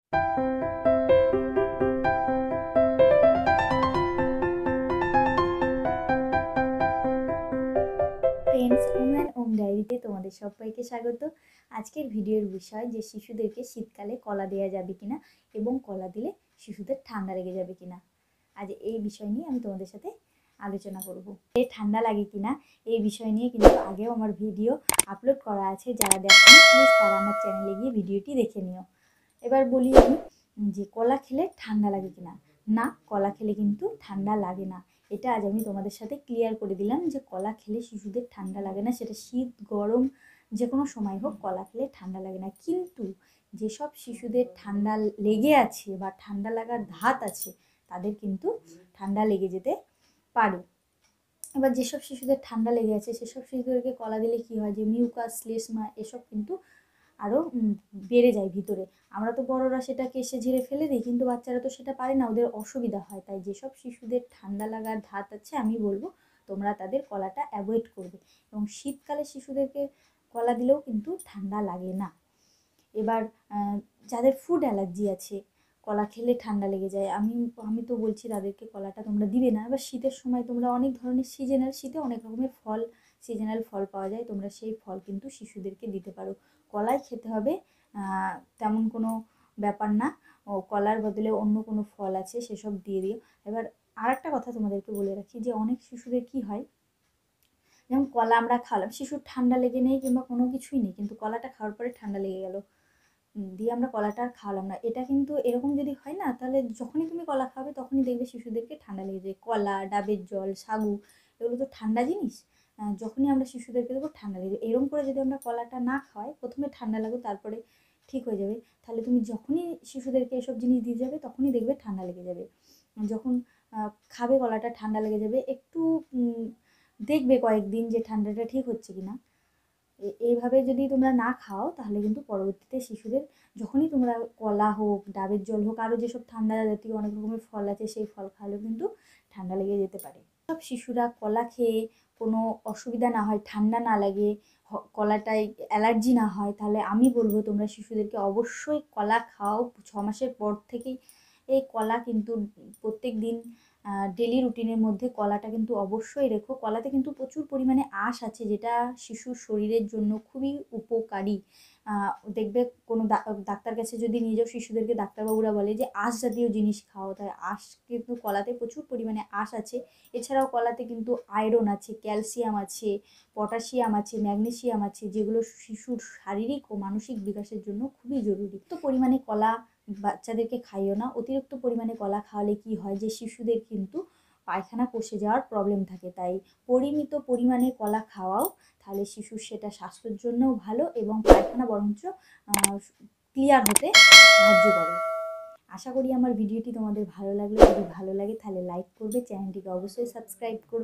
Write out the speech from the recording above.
Friends, Om and ওম ডায়েরিতে তোমাদের সবাইকে স্বাগত। আজকের ভিডিওর বিষয় যে শিশুদেরকে শীতকালে কলা দেওয়া যাবে কিনা এবং কলা দিলে শিশুদের ঠান্ডা লেগে যাবে কিনা। আজ এই বিষয় নিয়ে আমি তোমাদের সাথে আলোচনা করব। ঠান্ডা লাগে কিনা এই বিষয় নিয়ে কিন্তু আগেও আমার ভিডিও আপলোড করা আছে, যারা দেখেন প্লিজ তারা আমার চ্যানেলে গিয়ে ভিডিওটি দেখে নিও। এবার বলি আমি যে কলা খেলে ঠান্ডা লাগে কিনা। না, কলা খেলে কিন্তু ঠান্ডা লাগে না। এটা আজ আমি তোমাদের সাথে ক্লিয়ার করে দিলাম যে কলা খেলে শিশুদের ঠান্ডা লাগে না। সেটা শীত গরম যে কোনো সময় হোক, কলা খেলে ঠান্ডা লাগে না। কিন্তু যেসব শিশুদের ঠান্ডা লেগে আছে বা ঠান্ডা লাগার ধাত আছে, তাদের কিন্তু ঠান্ডা লেগে যেতে পারে। এবার যেসব শিশুদের ঠান্ডা লেগে আছে সেসব শিশুদেরকে কলা দিলে কী হয়, যে মিউকাস শ্লেষ্মা এসব কিন্তু আরও বেড়ে যায় ভিতরে। আমরা তো বড়রা সেটা কেসে ঝেড়ে ফেলে দিই, কিন্তু বাচ্চারা তো সেটা পারে না, ওদের অসুবিধা হয়। তাই যেসব শিশুদের ঠান্ডা লাগার ধাত আছে আমি বলবো তোমরা তাদের কলাটা অ্যাভয়েড করবে। এবং শীতকালে শিশুদেরকে কলা দিলেও কিন্তু ঠান্ডা লাগে না। এবার যাদের ফুড অ্যালার্জি আছে, কলা খেলে ঠান্ডা লেগে যায়, আমি তো বলছি তাদেরকে কলাটা তোমরা দিবে না। এবার শীতের সময় তোমরা অনেক ধরনের শীতে অনেক রকমের ফল, সিজনাল ফল পাওয়া যায়, তোমরা সেই ফল কিন্তু শিশুদেরকে দিতে পারো। কলাই খেতে হবে তেমন কোনো ব্যাপার না, ও কলার বদলে অন্য কোনো ফল আছে সেসব দিয়ে দিও। এবার আর একটা কথা তোমাদেরকে বলে রাখি, যে অনেক শিশুদের কি হয়, যেমন কলা আমরা খাওয়ালাম, শিশুর ঠান্ডা লেগে নেই কিংবা কোনো কিছুই নেই, কিন্তু কলাটা খাওয়ার পরে ঠান্ডা লেগে গেল, দিয়ে আমরা কলাটা আর খাওয়ালাম না। এটা কিন্তু এরকম যদি হয় না, তাহলে যখনই তুমি কলা খাবে তখনই দেখবে শিশুদেরকে ঠান্ডা লেগে যায়। কলা, ডাবের জল, সাগু এগুলো তো ঠান্ডা জিনিস, যখনই আমরা শিশুদেরকে দেবো ঠান্ডা লেগে যাবে। এরকম করে যদি আমরা কলাটা না খাওয়াই, প্রথমে ঠান্ডা লাগবে তারপরে ঠিক হয়ে যাবে, তাহলে তুমি যখনই শিশুদেরকে এসব জিনিস দিয়ে যাবে তখনই দেখবে ঠান্ডা লেগে যাবে। যখন খাবে কলাটা ঠান্ডা লেগে যাবে, একটু দেখবে কয়েকদিন যে ঠান্ডাটা ঠিক হচ্ছে কিনা। এইভাবে যদি তোমরা না খাও তাহলে কিন্তু পরবর্তীতে শিশুদের যখনই তোমরা কলা হোক, ডাবের জল হোক, আরও যেসব ঠান্ডা জাতীয় অনেক রকমের ফল আছে সেই ফল খাওয়ালেও কিন্তু ঠান্ডা লেগে যেতে পারে। সব শিশুরা কলা খেয়ে কোনো অসুবিধা না হয়, ঠান্ডা না লাগে, কলাটায় অ্যালার্জি না হয়, তাহলে আমি বলবো তোমরা শিশুদেরকে অবশ্যই কলা খাও। 6 মাসের পর থেকেই এই কলা কিন্তু প্রত্যেক দিন ডেলি রুটিনের মধ্যে কলাটা কিন্তু অবশ্যই রেখো। কলাতে কিন্তু প্রচুর পরিমাণে আঁশ আছে, যেটা শিশুর শরীরের জন্য খুবই উপকারী। দেখবে কোনো ডাক্তার কাছে যদি নিয়ে যাও, শিশুদেরকে ডাক্তারবাবুরা বলে যে আঁশ জাতীয় জিনিস খাও, তাই আঁশ কিন্তু কলাতে প্রচুর পরিমাণে আঁশ আছে। এছাড়াও কলাতে কিন্তু আয়রন আছে, ক্যালসিয়াম আছে, পটাশিয়াম আছে, ম্যাগনেসিয়াম আছে, যেগুলো শিশুর শারীরিক ও মানসিক বিকাশের জন্য খুবই জরুরি। তো পরিমাণে কলা বাচ্চাদেরকে খাইও না। অতিরিক্ত পরিমাণে কলা খাওয়ালে কি হয়, যে শিশুদের কিন্তু পায়খানা কষে যাওয়ার প্রবলেম থাকে। তাই পরিমিত পরিমাণে কলা খাওয়াও, তাহলে শিশুর সেটা স্বাস্থ্যের জন্যও ভালো এবং পায়খানা বরঞ্চ ক্লিয়ার হতে সাহায্য করে। আশা করি আমার ভিডিওটি তোমাদের ভালো লাগলো। যদি ভালো লাগে তাহলে লাইক করবে, চ্যানেলটিকে অবশ্যই সাবস্ক্রাইব করবে।